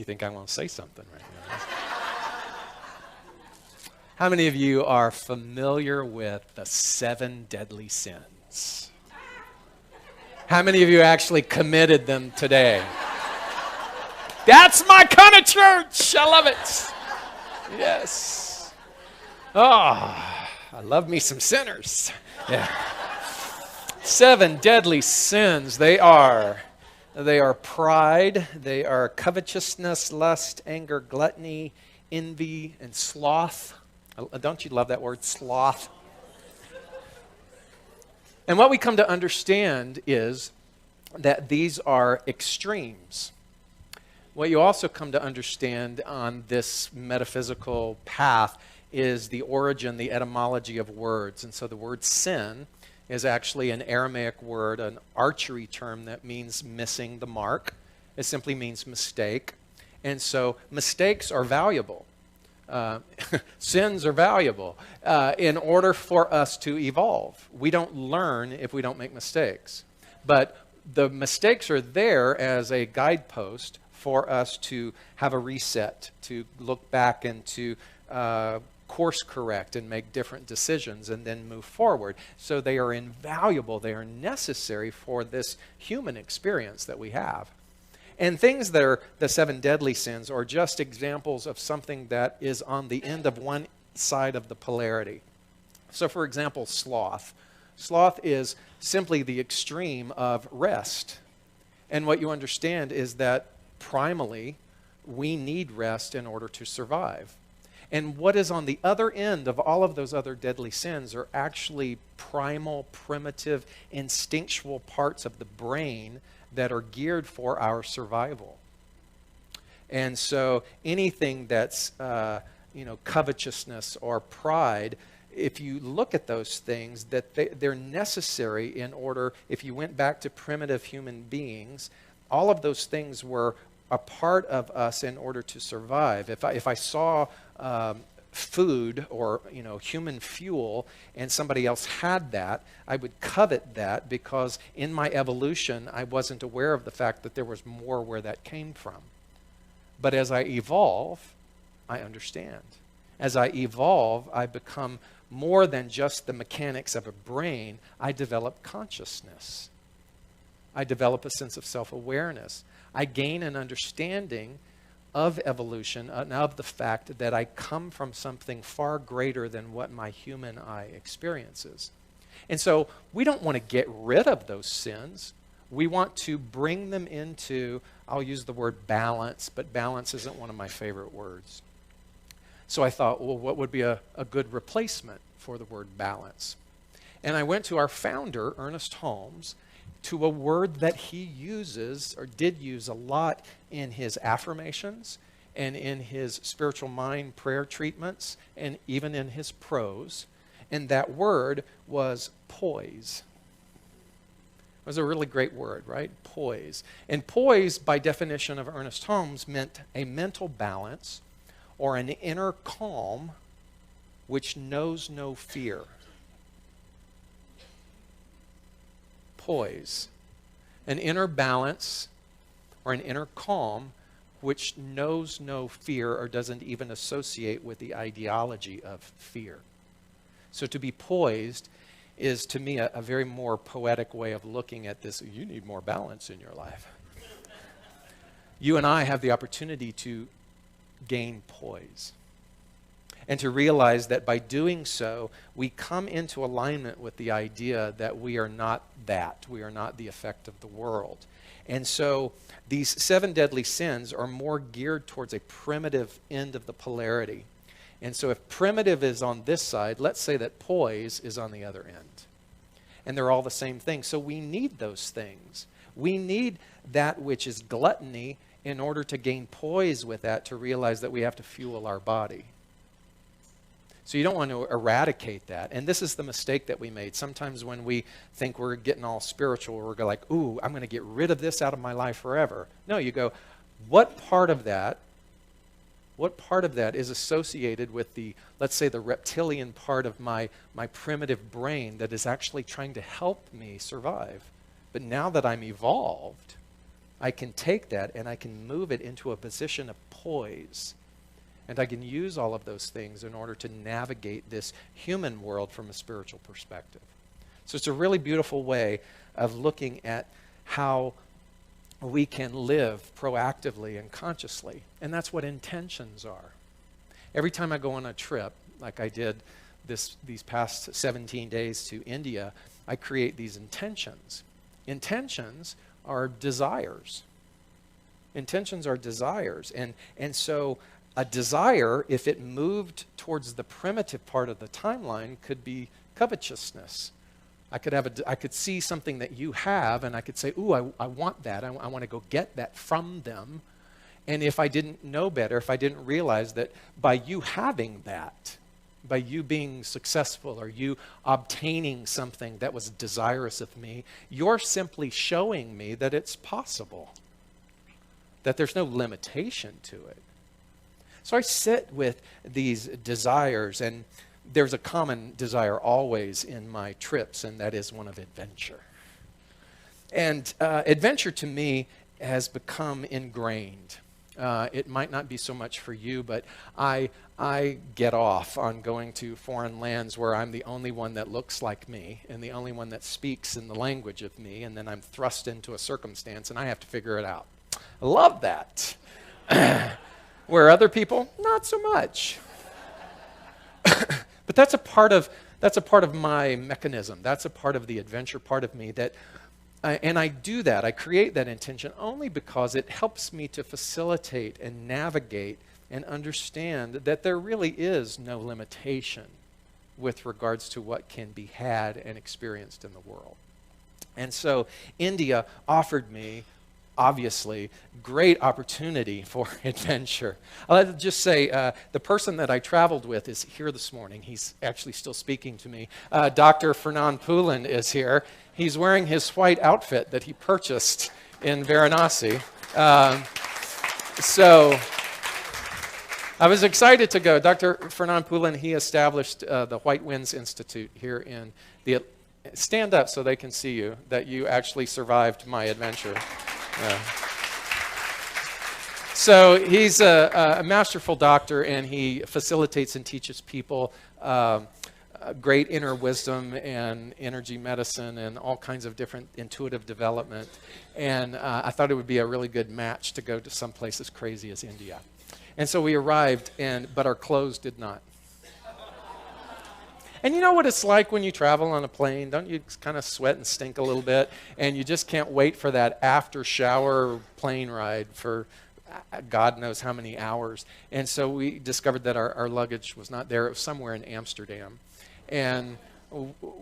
think I want to say something right now. How many of you are familiar with the 7 deadly sins? How many of you actually committed them today? That's my kind of church. I love it. Yes. Oh, I love me some sinners. Yeah. 7 deadly sins. They are pride, they are covetousness, lust, anger, gluttony, envy, and sloth. Don't you love that word, sloth? And what we come to understand is that these are extremes. What you also come to understand on this metaphysical path is the origin, the etymology of words. And so the word sin is actually an Aramaic word, an archery term that means missing the mark. It simply means mistake. And so mistakes are valuable. Sins are valuable in order for us to evolve. We don't learn if we don't make mistakes. But the mistakes are there as a guidepost for us to have a reset, to look back and to course correct and make different decisions and then move forward. So they are invaluable. They are necessary for this human experience that we have. And things that are the 7 deadly sins are just examples of something that is on the end of one side of the polarity. So for example, sloth. Sloth is simply the extreme of rest. And what you understand is that primally, we need rest in order to survive. And what is on the other end of all of those other deadly sins are actually primal, primitive, instinctual parts of the brain that are geared for our survival. And so anything that's, covetousness or pride, if you look at those things, that they're necessary in order, if you went back to primitive human beings, all of those things were a part of us in order to survive. If I saw food or human fuel and somebody else had that, I would covet that because in my evolution I wasn't aware of the fact that there was more where that came from. But as I evolve, I understand. As I evolve, I become more than just the mechanics of a brain. I develop consciousness. I develop a sense of self-awareness. I gain an understanding of evolution and of the fact that I come from something far greater than what my human eye experiences. And so we don't want to get rid of those sins. We want to bring them into, I'll use the word balance, but balance isn't one of my favorite words. So I thought, well, what would be a good replacement for the word balance? And I went to our founder, Ernest Holmes, to a word that he uses or did use a lot in his affirmations and in his spiritual mind prayer treatments and even in his prose. And that word was poise. It was a really great word, right? Poise. And poise, by definition of Ernest Holmes, meant a mental balance or an inner calm which knows no fear. Poise, an inner balance or an inner calm which knows no fear or doesn't even associate with the ideology of fear. So to be poised is to me a very more poetic way of looking at this. You need more balance in your life. You and I have the opportunity to gain poise. And to realize that by doing so, we come into alignment with the idea that we are not that. We are not the effect of the world. And so these 7 deadly sins are more geared towards a primitive end of the polarity. And so if primitive is on this side, let's say that poise is on the other end. And they're all the same thing. So we need those things. We need that which is gluttony in order to gain poise with that, to realize that we have to fuel our body. So you don't want to eradicate that. And this is the mistake that we made. Sometimes when we think we're getting all spiritual, we're like, ooh, I'm going to get rid of this out of my life forever. No, you go, what part of that is associated with the, let's say, the reptilian part of my primitive brain that is actually trying to help me survive? But now that I'm evolved, I can take that and I can move it into a position of poise. And I can use all of those things in order to navigate this human world from a spiritual perspective. So it's a really beautiful way of looking at how we can live proactively and consciously. And that's what intentions are. Every time I go on a trip, like I did these past 17 days to India, I create these intentions. Intentions are desires. Intentions are desires. And so a desire, if it moved towards the primitive part of the timeline, could be covetousness. I could see something that you have, and I could say, ooh, I want that. I want to go get that from them. And if I didn't know better, if I didn't realize that by you having that, by you being successful or you obtaining something that was desirous of me, you're simply showing me that it's possible, that there's no limitation to it. So I sit with these desires, and there's a common desire always in my trips, and that is one of adventure. And adventure to me has become ingrained. It might not be so much for you, but I get off on going to foreign lands where I'm the only one that looks like me and the only one that speaks in the language of me, and then I'm thrust into a circumstance and I have to figure it out. I love that. Where other people, not so much. But that's a part of my mechanism. That's a part of the adventure part of me that, and I do that. I create that intention only because it helps me to facilitate and navigate and understand that there really is no limitation with regards to what can be had and experienced in the world. And so India offered me, obviously, great opportunity for adventure. I'll just say the person that I traveled with is here this morning. He's actually still speaking to me. Dr. Fernand Poulin is here. He's wearing his white outfit that he purchased in Varanasi. So I was excited to go. Dr. Fernand Poulin, he established the White Winds Institute here in the... Stand up so they can see you, that you actually survived my adventure. Yeah. So he's a masterful doctor, and he facilitates and teaches people great inner wisdom and energy medicine and all kinds of different intuitive development. And I thought it would be a really good match to go to some place as crazy as India. And so we arrived, but our clothes did not. And you know what it's like when you travel on a plane? Don't you kind of sweat and stink a little bit? And you just can't wait for that after shower plane ride for God knows how many hours. And so we discovered that our luggage was not there. It was somewhere in Amsterdam. And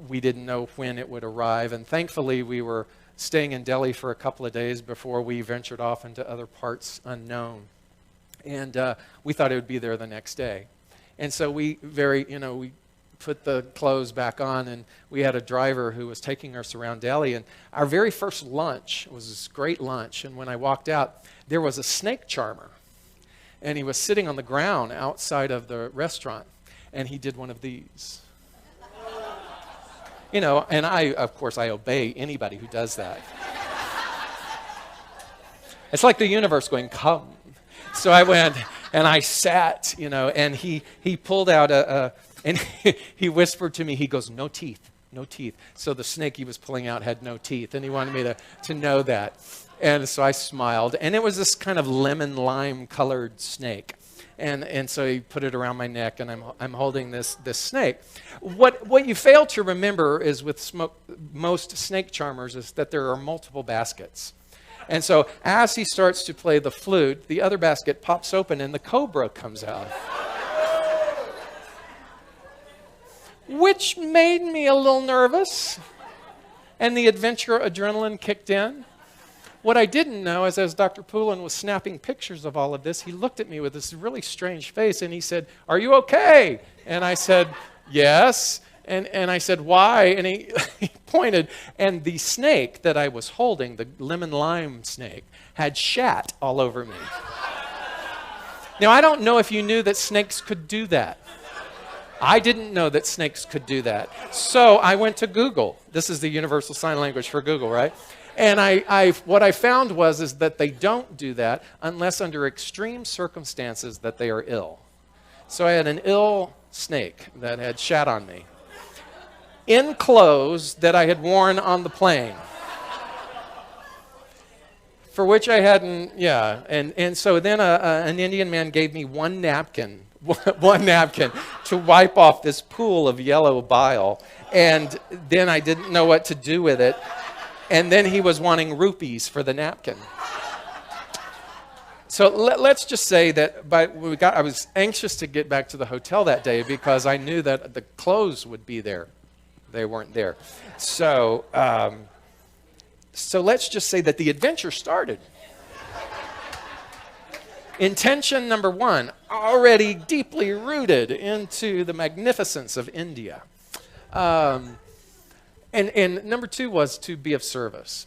we didn't know when it would arrive. And thankfully, we were staying in Delhi for a couple of days before we ventured off into other parts unknown. And we thought it would be there the next day. And so we put the clothes back on, and we had a driver who was taking us around Delhi. And our very first lunch was this great lunch. And when I walked out, there was a snake charmer. And he was sitting on the ground outside of the restaurant. And he did one of these. And of course, I obey anybody who does that. It's like the universe going, come. So I went, and I sat, and he pulled out and he whispered to me, he goes, no teeth, no teeth. So the snake he was pulling out had no teeth, and he wanted me to know that. And so I smiled, and it was this kind of lemon lime colored snake. And so he put it around my neck, and I'm holding this snake. What you fail to remember is with most snake charmers is that there are multiple baskets. And so as he starts to play the flute, the other basket pops open, and the cobra comes out. Which made me a little nervous, and the adventure adrenaline kicked in. What I didn't know is as Dr. Poulin was snapping pictures of all of this, he looked at me with this really strange face, and he said, "Are you okay?" And I said, "Yes." And I said, "Why?" And he pointed, and the snake that I was holding, the lemon lime snake, had shat all over me. Now, I don't know if you knew that snakes could do that. I didn't know that snakes could do that. So I went to Google. This is the universal sign language for Google, right? And what I found is that they don't do that unless under extreme circumstances that they are ill. So I had an ill snake that had shat on me in clothes that I had worn on the plane, for which I hadn't, And so then an Indian man gave me one napkin to wipe off this pool of yellow bile. And then I didn't know what to do with it. And then he was wanting rupees for the napkin. So let's just say that I was anxious to get back to the hotel that day because I knew that the clothes would be there. They weren't there. So let's just say that the adventure started. Intention number one, already deeply rooted into the magnificence of India. And number two was to be of service.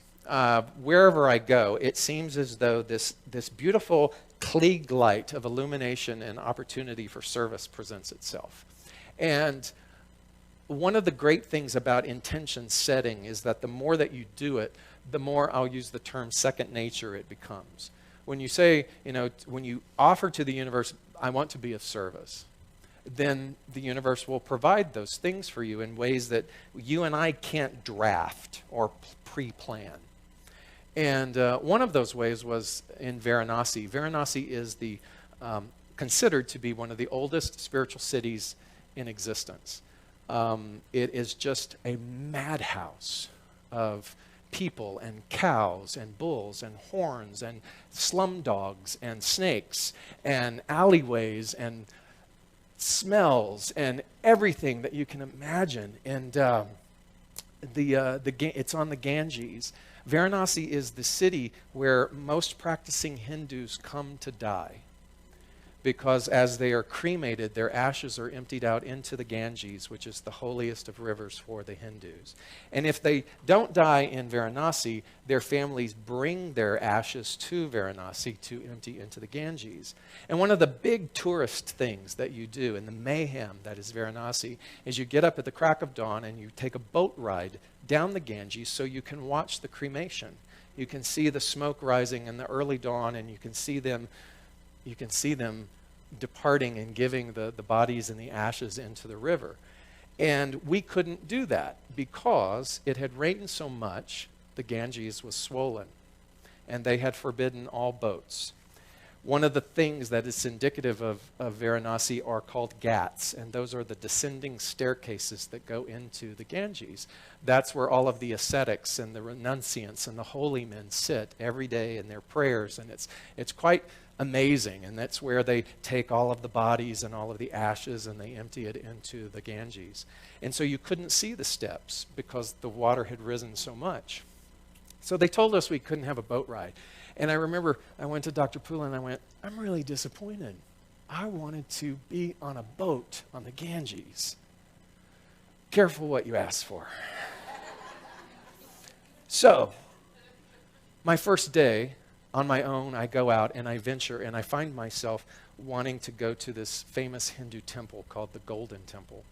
Wherever I go, it seems as though this beautiful Klieg light of illumination and opportunity for service presents itself. And one of the great things about intention setting is that the more that you do it, the more, I'll use the term, second nature it becomes. When you say, when you offer to the universe, I want to be of service, then the universe will provide those things for you in ways that you and I can't draft or pre-plan. And one of those ways was in Varanasi. Varanasi is considered to be one of the oldest spiritual cities in existence. It is just a madhouse of people and cows and bulls and horns and slum dogs and snakes and alleyways and smells and everything that you can imagine. And it's on the Ganges. Varanasi is the city where most practicing Hindus come to die, because as they are cremated, their ashes are emptied out into the Ganges, which is the holiest of rivers for the Hindus. And if they don't die in Varanasi, their families bring their ashes to Varanasi to empty into the Ganges. And one of the big tourist things that you do in the mayhem that is Varanasi is you get up at the crack of dawn and you take a boat ride down the Ganges so you can watch the cremation. You can see the smoke rising in the early dawn, and you can see them departing and giving the bodies and the ashes into the river. And we couldn't do that because it had rained so much, the Ganges was swollen, and they had forbidden all boats. One of the things that is indicative of Varanasi are called ghats, and those are the descending staircases that go into the Ganges. That's where all of the ascetics and the renunciants and the holy men sit every day in their prayers, and it's quite amazing. And that's where they take all of the bodies and all of the ashes and they empty it into the Ganges. And so you couldn't see the steps because the water had risen so much. So they told us we couldn't have a boat ride. And I remember I went to Dr. Pula and I went, I'm really disappointed. I wanted to be on a boat on the Ganges. Careful what you ask for. So, my first day, on my own, I go out and I venture and I find myself wanting to go to this famous Hindu temple called the Golden Temple.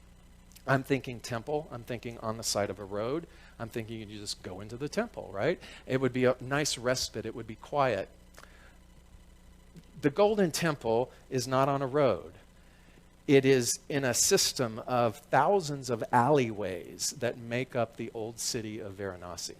I'm thinking temple, I'm thinking on the side of a road, I'm thinking you just go into the temple, right? It would be a nice respite, it would be quiet. The Golden Temple is not on a road. It is in a system of thousands of alleyways that make up the old city of Varanasi.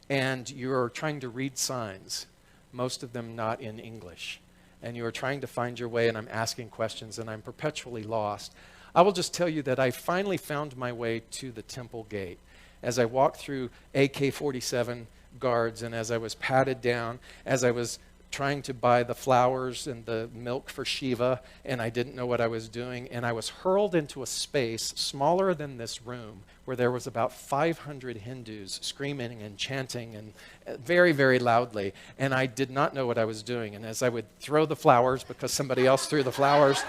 And you're trying to read signs, most of them not in English. And you are trying to find your way, and I'm asking questions, and I'm perpetually lost. I will just tell you that I finally found my way to the temple gate. As I walked through AK-47 guards, and as I was patted down, as I was trying to buy the flowers and the milk for Shiva, and I didn't know what I was doing, and I was hurled into a space smaller than this room where there was about 500 Hindus screaming and chanting and very, very loudly, and I did not know what I was doing. And as I would throw the flowers because somebody else threw the flowers,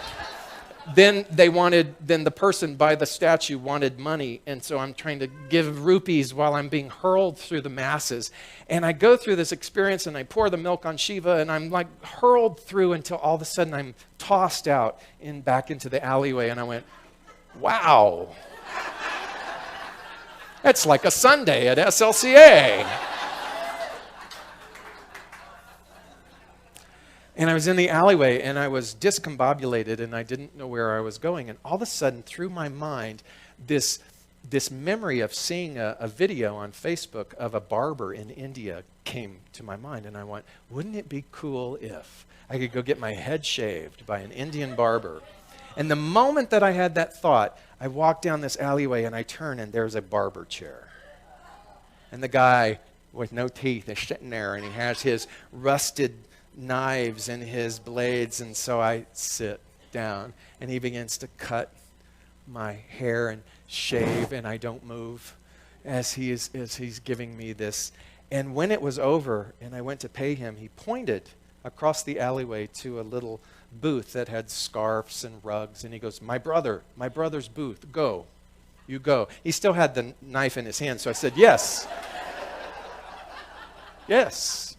then the person by the statue wanted money, and so I'm trying to give rupees while I'm being hurled through the masses. And I go through this experience, and I pour the milk on Shiva, and I'm like hurled through until all of a sudden I'm tossed out back into the alleyway, and I went, wow. That's like a Sunday at SLCA. And I was in the alleyway, and I was discombobulated, and I didn't know where I was going. And all of a sudden, through my mind, this memory of seeing a video on Facebook of a barber in India came to my mind. And I went, wouldn't it be cool if I could go get my head shaved by an Indian barber? And the moment that I had that thought, I walked down this alleyway, and I turn, and there's a barber chair. And the guy with no teeth is sitting there, and he has his rusted knives and his blades. And so I sit down, and he begins to cut my hair and shave, and I don't move as he's giving me this. And when it was over and I went to pay him, he pointed across the alleyway to a little booth that had scarves and rugs, and he goes, my brother's booth, go, you go. He still had the knife in his hand, so I said, yes. Yes.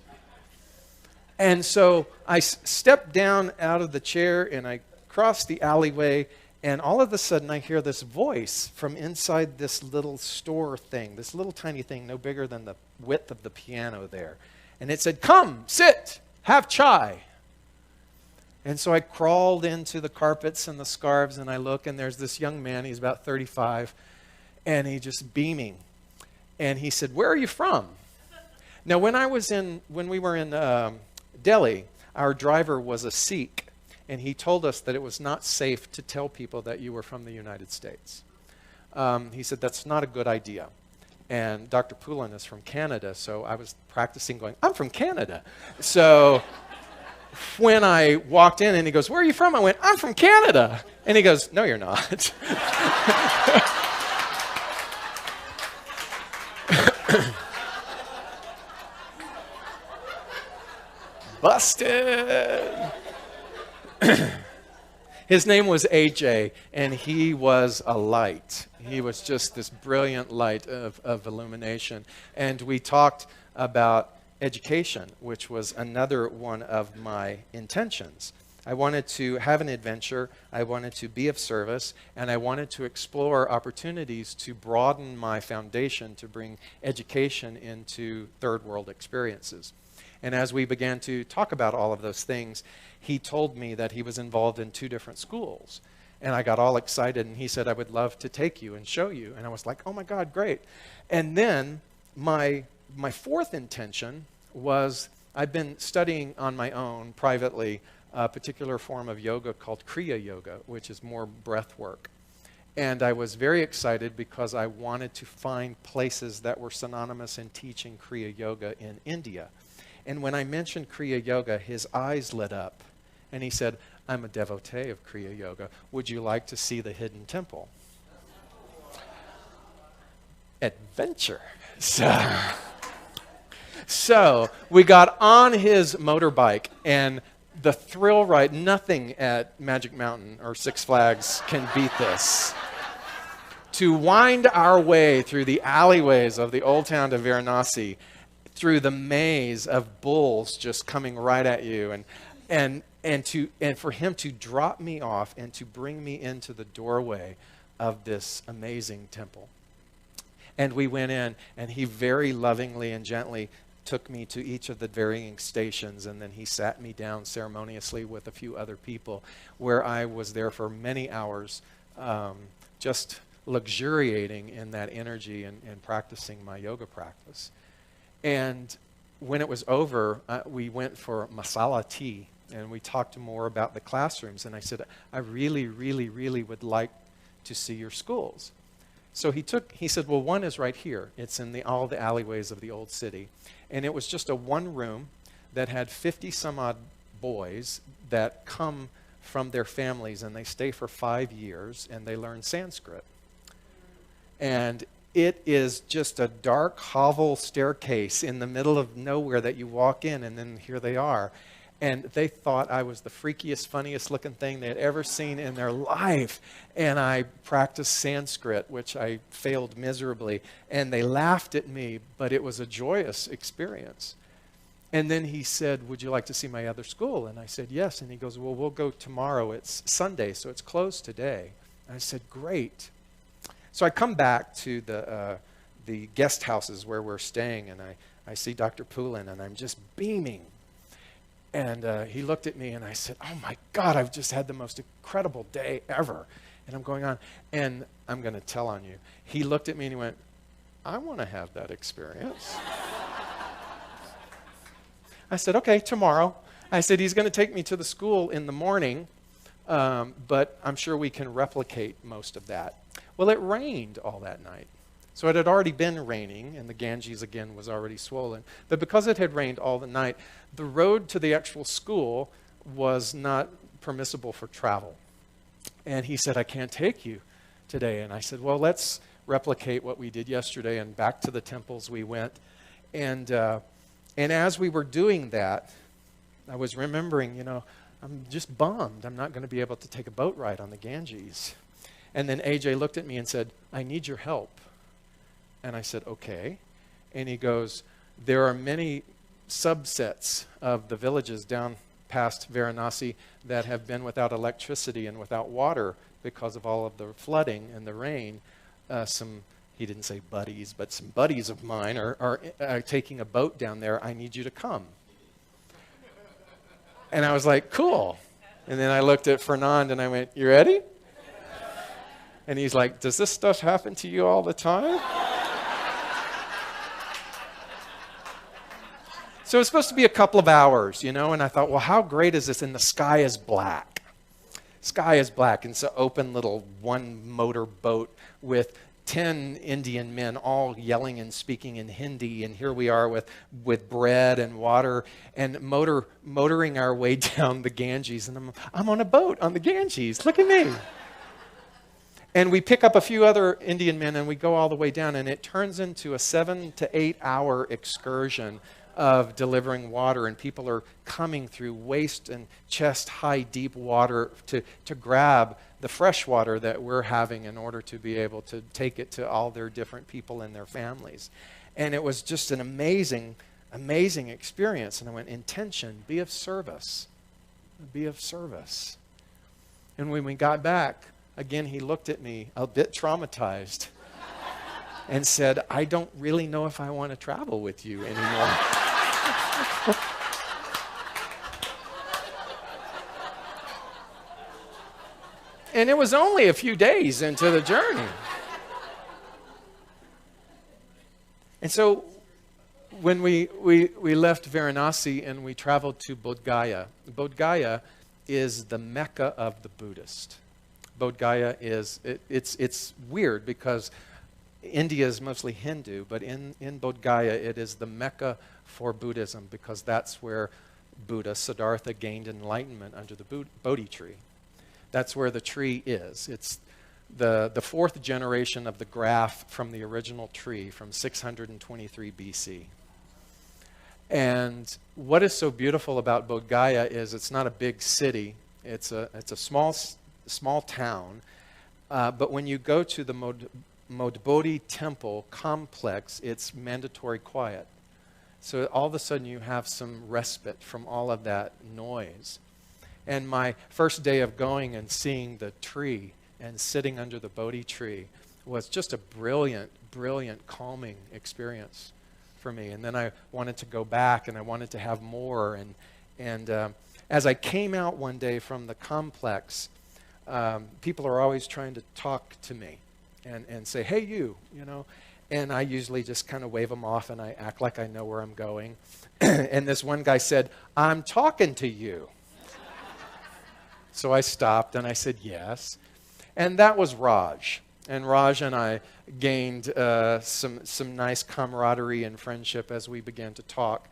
And so I stepped down out of the chair, and I crossed the alleyway, and all of a sudden I hear this voice from inside this little store thing, this little tiny thing, no bigger than the width of the piano there. And it said, come, sit, have chai. And so I crawled into the carpets and the scarves, and I look, and there's this young man, he's about 35, and he's just beaming. And he said, where are you from? Now, when we were in Delhi, our driver was a Sikh, and he told us that it was not safe to tell people that you were from the United States. He said, that's not a good idea. And Dr. Poulin is from Canada, so I was practicing going, I'm from Canada. So when I walked in and he goes, where are you from? I went, I'm from Canada. And he goes, no, you're not. Busted. His name was AJ, and he was a light. He was just this brilliant light of illumination. And we talked about education, which was another one of my intentions. I wanted to have an adventure, I wanted to be of service, and I wanted to explore opportunities to broaden my foundation to bring education into third world experiences. And as we began to talk about all of those things, he told me that he was involved in 2 different schools. And I got all excited, and he said, I would love to take you and show you. And I was like, oh my God, great. And then my 4th intention was, I've been studying on my own privately a particular form of yoga called Kriya Yoga, which is more breath work. And I was very excited because I wanted to find places that were synonymous in teaching Kriya Yoga in India. And when I mentioned Kriya Yoga, his eyes lit up. And he said, I'm a devotee of Kriya Yoga. Would you like to see the hidden temple? Adventure. So we got on his motorbike, and the thrill ride, nothing at Magic Mountain or Six Flags can beat this. To wind our way through the alleyways of the old town of Varanasi, through the maze of bulls just coming right at you, and for him to drop me off and to bring me into the doorway of this amazing temple. And we went in, and he very lovingly and gently took me to each of the varying stations, and then he sat me down ceremoniously with a few other people, where I was there for many hours, just luxuriating in that energy and practicing my yoga practice. And when it was over, we went for masala tea, and we talked more about the classrooms. And I said, I really, really, really would like to see your schools. So he said, well, one is right here. It's in all the alleyways of the old city. And it was just a one room that had 50 some odd boys that come from their families, and they stay for 5 years, and they learn Sanskrit. And it is just a dark hovel staircase in the middle of nowhere that you walk in, and then here they are. And they thought I was the freakiest, funniest looking thing they had ever seen in their life. And I practiced Sanskrit, which I failed miserably. And they laughed at me, but it was a joyous experience. And then he said, would you like to see my other school? And I said, yes. And he goes, well, we'll go tomorrow. It's Sunday, so it's closed today. And I said, great. So I come back to the guest houses where we're staying, and I see Dr. Poulin, and I'm just beaming. And he looked at me, and I said, oh, my God, I've just had the most incredible day ever. And I'm going on, and I'm going to tell on you. He looked at me, and he went, I want to have that experience. I said, okay, tomorrow. I said, he's going to take me to the school in the morning, but I'm sure we can replicate most of that. Well, it rained all that night. So it had already been raining, and the Ganges, again, was already swollen. But because it had rained all the night, the road to the actual school was not permissible for travel. And he said, I can't take you today. And I said, well, let's replicate what we did yesterday. And back to the temples we went. And as we were doing that, I was remembering, I'm just bummed. I'm not going to be able to take a boat ride on the Ganges. And then AJ looked at me and said, I need your help. And I said, okay. And he goes, there are many subsets of the villages down past Varanasi that have been without electricity and without water because of all of the flooding and the rain. He didn't say buddies, but some buddies of mine are taking a boat down there. I need you to come. And I was like, cool. And then I looked at Fernand and I went, you ready? And he's like, does this stuff happen to you all the time? So it's supposed to be a couple of hours, and I thought, well, how great is this? And the sky is black. Sky is black. And it's an open little one-motor boat with 10 Indian men all yelling and speaking in Hindi. And here we are with bread and water and motoring our way down the Ganges. And I'm on a boat on the Ganges. Look at me. And we pick up a few other Indian men and we go all the way down. And it turns into a 7 to 8 hour excursion of delivering water, and people are coming through waist and chest high deep water to grab the fresh water that we're having in order to be able to take it to all their different people and their families. And it was just an amazing experience. And I went, intention, be of service. Be of service. And when we got back, again, he looked at me a bit traumatized and said, I don't really know if I want to travel with you anymore. And it was only a few days into the journey. And so when we left Varanasi and we traveled to Bodh Gaya, Bodh Gaya is the Mecca of the Buddhist. Bodh Gaya it's weird because India is mostly Hindu, but in Bodh Gaya it is the Mecca for Buddhism because that's where Buddha, Siddhartha, gained enlightenment under the Bodhi tree. That's where the tree is. It's the fourth generation of the graft from the original tree from 623 BC. And what is so beautiful about Bodh Gaya is it's not a big city. It's a small town. But when you go to the Modbodhi temple complex, it's mandatory quiet. So all of a sudden you have some respite from all of that noise. And my first day of going and seeing the tree and sitting under the Bodhi tree was just a brilliant, calming experience for me. And then I wanted to go back and I wanted to have more. And as I came out one day from the complex, people are always trying to talk to me and say, hey, you know. And I usually just kind of wave them off and I act like I know where I'm going. And this one guy said, I'm talking to you. So I stopped and I said, yes. And that was Raj. And Raj and I gained some nice camaraderie and friendship as we began to talk.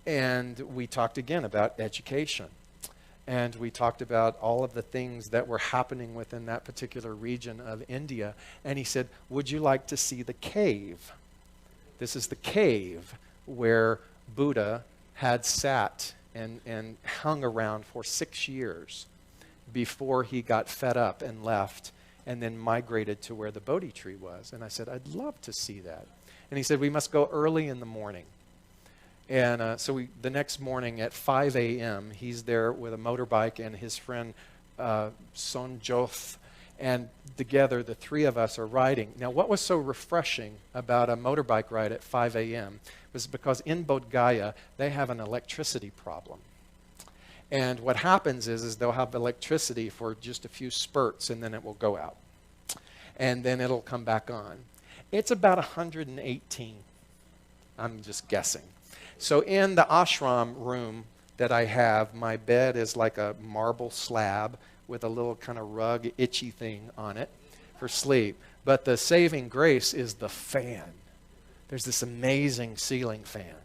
And we talked again about education. And we talked about all of the things that were happening within that particular region of India. And he said, would you like to see the cave? This is the cave where Buddha had sat and hung around for 6 years before he got fed up and left and then migrated to where the Bodhi tree was. And I said, I'd love to see that. And he said, we must go early in the morning. And so the next morning at 5 a.m., he's there with a motorbike and his friend Sonjoth. And together, the three of us are riding. Now, what was so refreshing about a motorbike ride at 5 a.m. was because in Bodh Gaya, they have an electricity problem. And what happens is they'll have electricity for just a few spurts, and then it will go out. And then it'll come back on. It's about 118. I'm just guessing. So in the ashram room that I have, my bed is like a marble slab with a little kind of rug, itchy thing on it for sleep. But the saving grace is the fan. There's this amazing ceiling fan.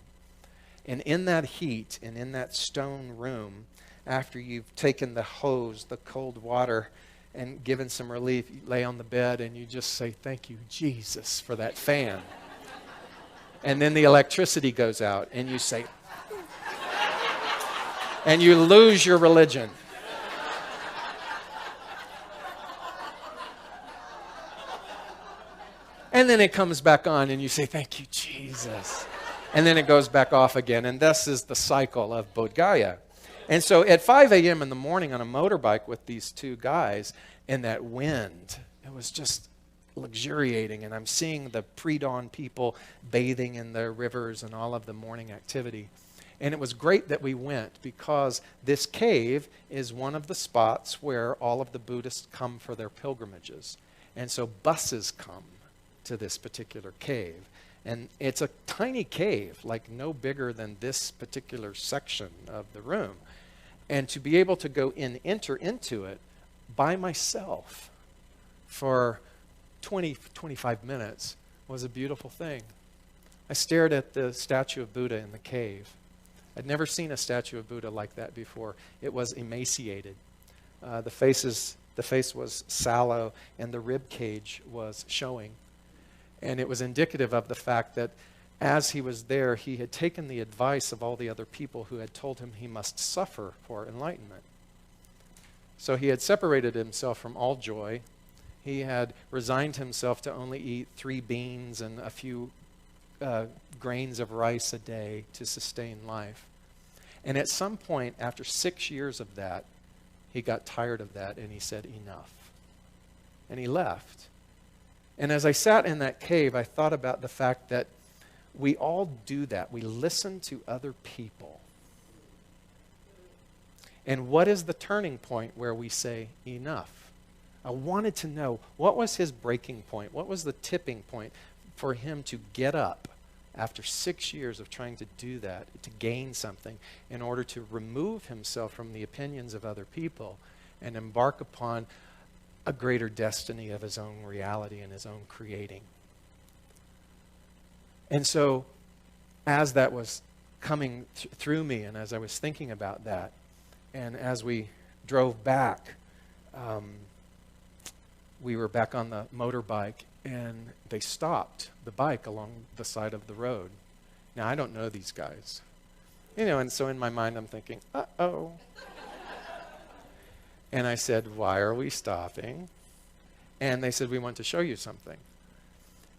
And in that heat and in that stone room, after you've taken the hose, the cold water, and given some relief, you lay on the bed and you just say, thank you, Jesus, for that fan. And then the electricity goes out and you say, and you lose your religion. And then it comes back on and you say, thank you, Jesus. And then it goes back off again. And this is the cycle of Bodh Gaya. And so at 5 a.m. in the morning on a motorbike with these two guys in that wind, it was just luxuriating. And I'm seeing the pre-dawn people bathing in the rivers and all of the morning activity. And it was great that we went because this cave is one of the spots where all of the Buddhists come for their pilgrimages. And so buses come to this particular cave. And it's a tiny cave, like no bigger than this particular section of the room. And to be able to go enter into it by myself for 25 minutes was a beautiful thing. I stared at the statue of Buddha in the cave. I'd never seen a statue of Buddha like that before. It was emaciated. The face was sallow and the rib cage was showing. And it was indicative of the fact that as he was there, he had taken the advice of all the other people who had told him he must suffer for enlightenment. So he had separated himself from all joy. He had resigned himself to only eat 3 beans and a few grains of rice a day to sustain life. And at some point, after 6 years of that, he got tired of that and he said, enough. And he left. And as I sat in that cave, I thought about the fact that we all do that. We listen to other people. And what is the turning point where we say, enough? I wanted to know, what was his breaking point? What was the tipping point for him to get up after 6 years of trying to do that, to gain something, in order to remove himself from the opinions of other people and embark upon a greater destiny of his own reality and his own creating. And so as that was coming through me and as I was thinking about that, and as we drove back, we were back on the motorbike and they stopped the bike along the side of the road. Now, I don't know these guys. And so in my mind I'm thinking, uh-oh. And I said, why are we stopping? And they said, we want to show you something.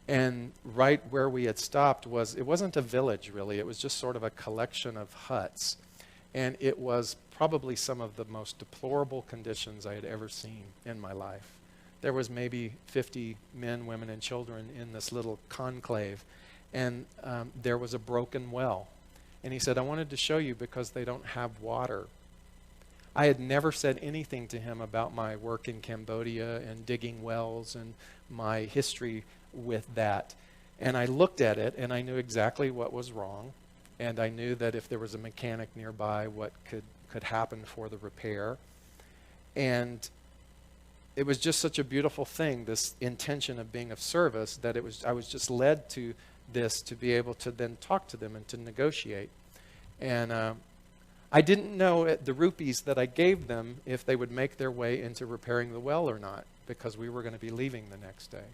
And right where we had stopped it wasn't a village really, it was just sort of a collection of huts. And it was probably some of the most deplorable conditions I had ever seen in my life. There was maybe 50 men, women, and children in this little conclave. And there was a broken well. And he said, I wanted to show you because they don't have water. I had never said anything to him about my work in Cambodia and digging wells and my history with that. And I looked at it and I knew exactly what was wrong. And I knew that if there was a mechanic nearby, what could happen for the repair. And it was just such a beautiful thing, this intention of being of service, that I was just led to this to be able to then talk to them and to negotiate. And I didn't know the rupees that I gave them if they would make their way into repairing the well or not, because we were going to be leaving the next day.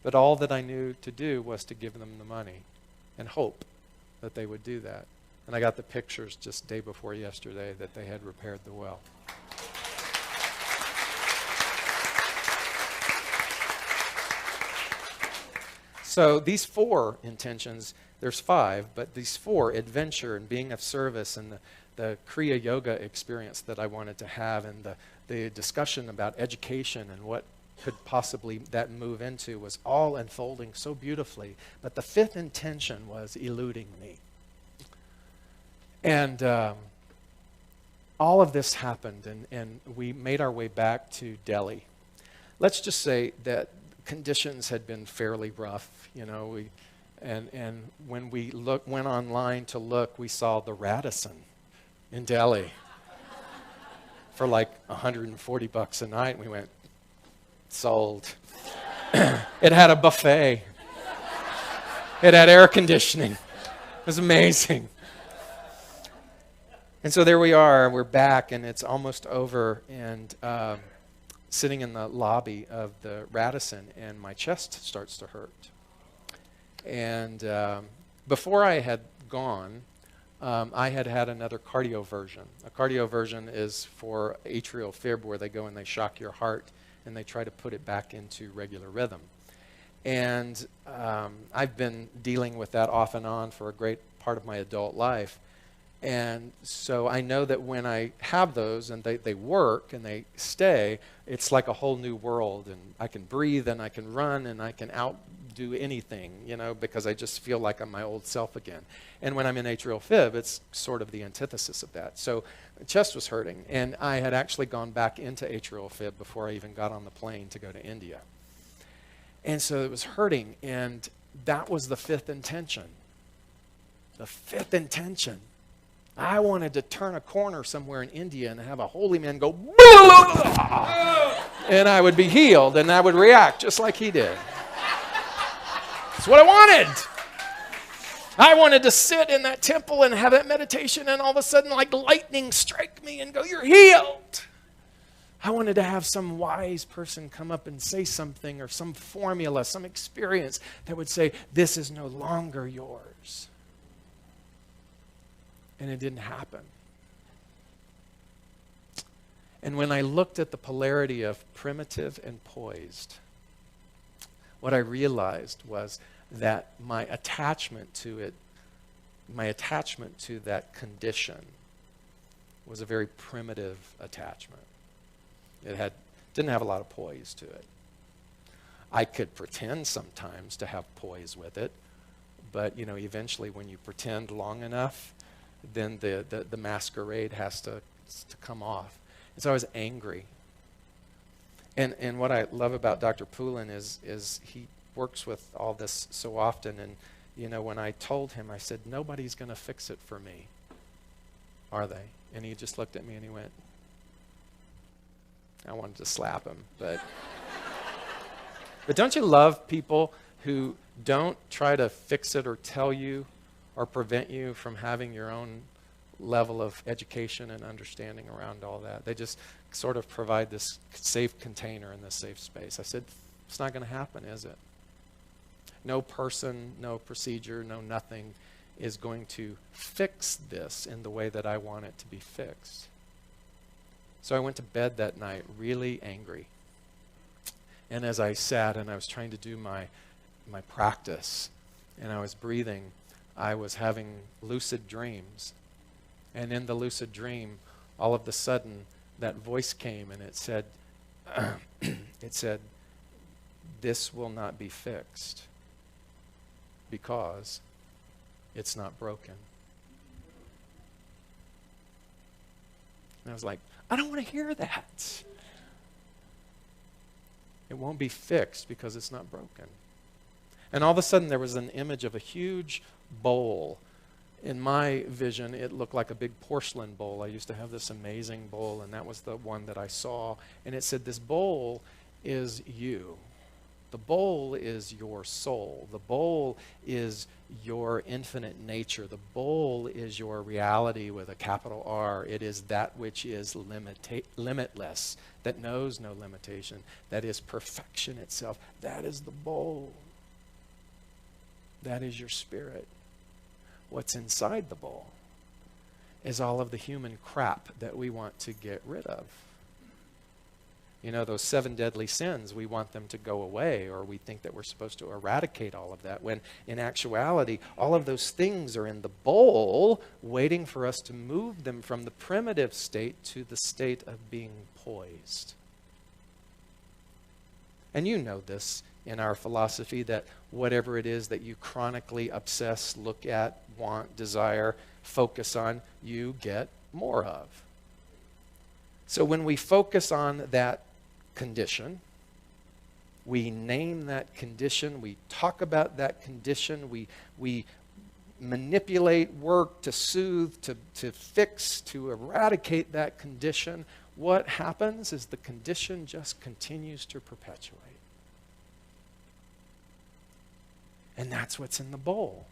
But all that I knew to do was to give them the money and hope that they would do that. And I got the pictures just day before yesterday that they had repaired the well. So these 4 intentions, there's 5, but these 4, adventure and being of service and the Kriya Yoga experience that I wanted to have and the discussion about education and what could possibly that move into was all unfolding so beautifully. But the 5th intention was eluding me. And all of this happened, and we made our way back to Delhi. Let's just say that conditions had been fairly rough. And when we went online to look, we saw the Radisson in Delhi for like $140 a night. We went, sold. It had a buffet. It had air conditioning. It was amazing. And so there we are. We're back, and it's almost over. And sitting in the lobby of the Radisson, and my chest starts to hurt. And before I had gone, I had another cardioversion. A cardioversion is for atrial fib, where they go and they shock your heart and they try to put it back into regular rhythm. And I've been dealing with that off and on for a great part of my adult life. And so I know that when I have those and they work and they stay, it's like a whole new world. And I can breathe and I can run and I can outdo anything, because I just feel like I'm my old self again. And when I'm in atrial fib, it's sort of the antithesis of that. So my chest was hurting, and I had actually gone back into atrial fib before I even got on the plane to go to India. And so it was hurting, and that was the fifth intention. The fifth intention. I wanted to turn a corner somewhere in India and have a holy man go, and I would be healed, and I would react just like he did. That's what I wanted. I wanted to sit in that temple and have that meditation, and all of a sudden, like lightning, strike me and go, "You're healed." I wanted to have some wise person come up and say something, or some formula, some experience that would say, "This is no longer yours." And it didn't happen. And when I looked at the polarity of primitive and poised, what I realized was that my attachment to it, my attachment to that condition, was a very primitive attachment. It didn't have a lot of poise to it. I could pretend sometimes to have poise with it, but eventually when you pretend long enough, then the masquerade has to come off. And so I was angry. And what I love about Dr. Poulin is he works with all this so often. And, when I told him, I said, "Nobody's going to fix it for me, are they?" And he just looked at me and he went, I wanted to slap him. But don't you love people who don't try to fix it or tell you or prevent you from having your own level of education and understanding around all that? They just sort of provide this safe container in this safe space. I said, it's not going to happen, is it? No person, no procedure, no nothing is going to fix this in the way that I want it to be fixed. So I went to bed that night really angry. And as I sat and I was trying to do my practice and I was breathing, I was having lucid dreams. And in the lucid dream, all of a sudden, that voice came and it said, "This will not be fixed because it's not broken." And I was like, I don't want to hear that. It won't be fixed because it's not broken. And all of a sudden, there was an image of a huge bowl. In my vision, it looked like a big porcelain bowl. I used to have this amazing bowl, and that was the one that I saw. And it said, this bowl is you. The bowl is your soul. The bowl is your infinite nature. The bowl is your reality with a capital R. It is that which is limitless, that knows no limitation, that is perfection itself. That is the bowl. That is your spirit. What's inside the bowl is all of the human crap that we want to get rid of. You know, those 7 deadly sins, we want them to go away, or we think that we're supposed to eradicate all of that, when in actuality, all of those things are in the bowl waiting for us to move them from the primitive state to the state of being poised. And you know this in our philosophy, that whatever it is that you chronically obsess, look at, want, desire, focus on, you get more of. So when we focus on that condition, we name that condition, we talk about that condition, we manipulate, work to soothe, to fix, to eradicate that condition, what happens is the condition just continues to perpetuate. And that's what's in the bowl.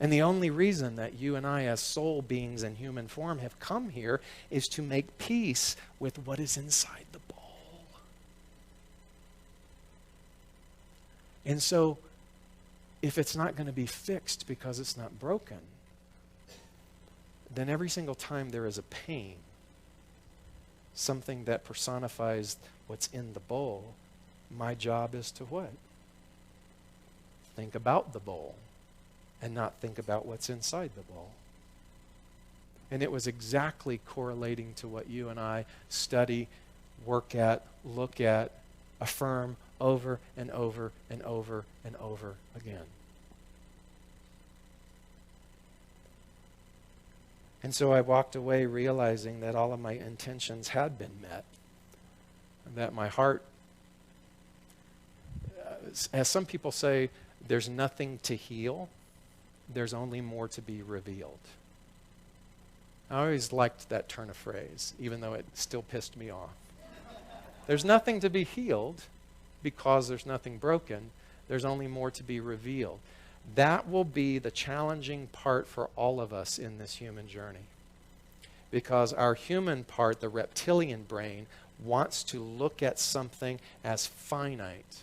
And the only reason that you and I, as soul beings in human form, have come here is to make peace with what is inside the bowl. And so, if it's not going to be fixed because it's not broken, then every single time there is a pain, something that personifies what's in the bowl, my job is to what? Think about the bowl and not think about what's inside the bowl. And it was exactly correlating to what you and I study, work at, look at, affirm over and over and over and over again. And so I walked away realizing that all of my intentions had been met, that my heart, as some people say, there's nothing to heal, there's only more to be revealed. I always liked that turn of phrase, even though it still pissed me off. There's nothing to be healed because there's nothing broken. There's only more to be revealed. That will be the challenging part for all of us in this human journey. Because our human part, the reptilian brain, wants to look at something as finite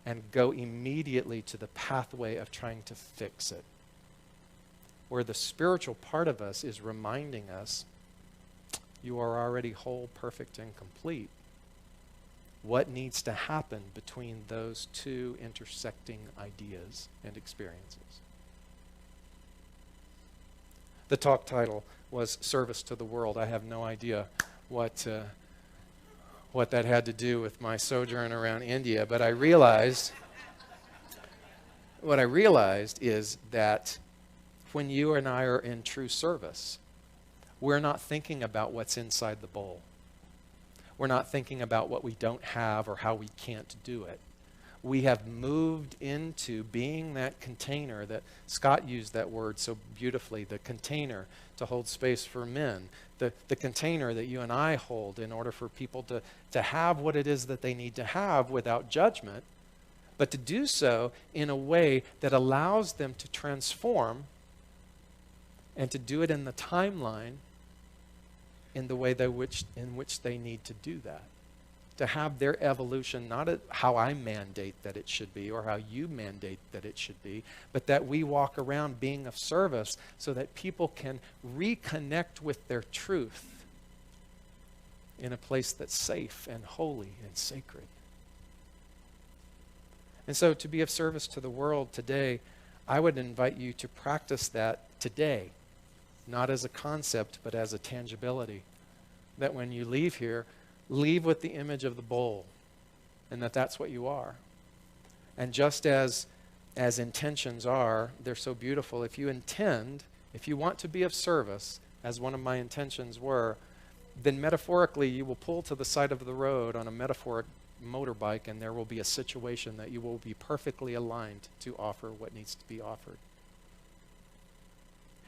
and go immediately to the pathway of trying to fix it. Where the spiritual part of us is reminding us, you are already whole, perfect, and complete. What needs to happen between those two intersecting ideas and experiences? The talk title was Service to the World. I have no idea what that had to do with my sojourn around India, but what I realized is that when you and I are in true service, we're not thinking about what's inside the bowl. We're not thinking about what we don't have or how we can't do it. We have moved into being that container that Scott used that word so beautifully, the container to hold space for men, the container that you and I hold in order for people to have what it is that they need to have without judgment, but to do so in a way that allows them to transform and to do it in the timeline in the way in which they need to do that. To have their evolution, not how I mandate that it should be or how you mandate that it should be, but that we walk around being of service so that people can reconnect with their truth in a place that's safe and holy and sacred. And so to be of service to the world today, I would invite you to practice that today, not as a concept, but as a tangibility. That when you leave here, leave with the image of the bowl, and that's what you are. And just as intentions are, they're so beautiful. If you intend, if you want to be of service, as one of my intentions were, then metaphorically you will pull to the side of the road on a metaphoric motorbike, and there will be a situation that you will be perfectly aligned to offer what needs to be offered.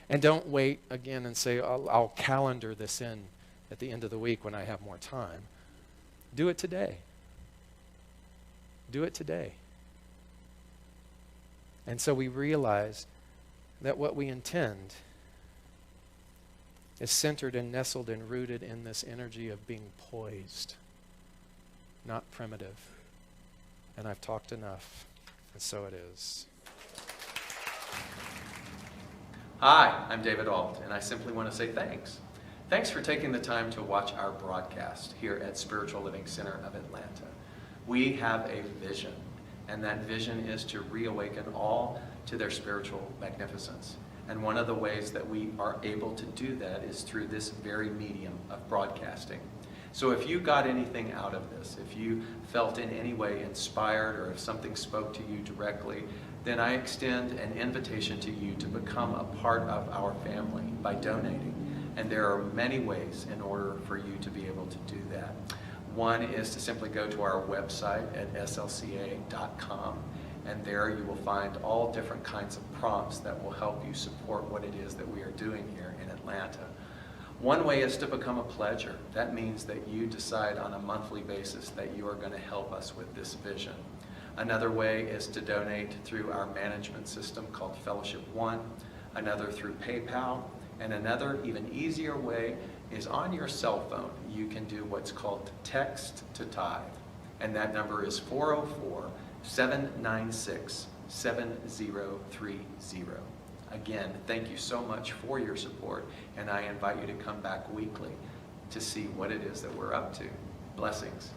And don't wait again and say, I'll calendar this in at the end of the week when I have more time. Do it today. Do it today. And so we realize that what we intend is centered and nestled and rooted in this energy of being poised, not primitive. And I've talked enough, and so it is. Hi, I'm David Ault, and I simply want to say thanks. Thanks for taking the time to watch our broadcast here at Spiritual Living Center of Atlanta. We have a vision, and that vision is to reawaken all to their spiritual magnificence. And one of the ways that we are able to do that is through this very medium of broadcasting. So if you got anything out of this, if you felt in any way inspired, or if something spoke to you directly, then I extend an invitation to you to become a part of our family by donating. And there are many ways in order for you to be able to do that. One is to simply go to our website at slca.com, and there you will find all different kinds of prompts that will help you support what it is that we are doing here in Atlanta. One way is to become a pledger. That means that you decide on a monthly basis that you are going to help us with this vision. Another way is to donate through our management system called Fellowship One, another through PayPal, and another even easier way is on your cell phone. You can do what's called text to tithe, and that number is 404-796-7030. Again, thank you so much for your support, and I invite you to come back weekly to see what it is that we're up to. Blessings.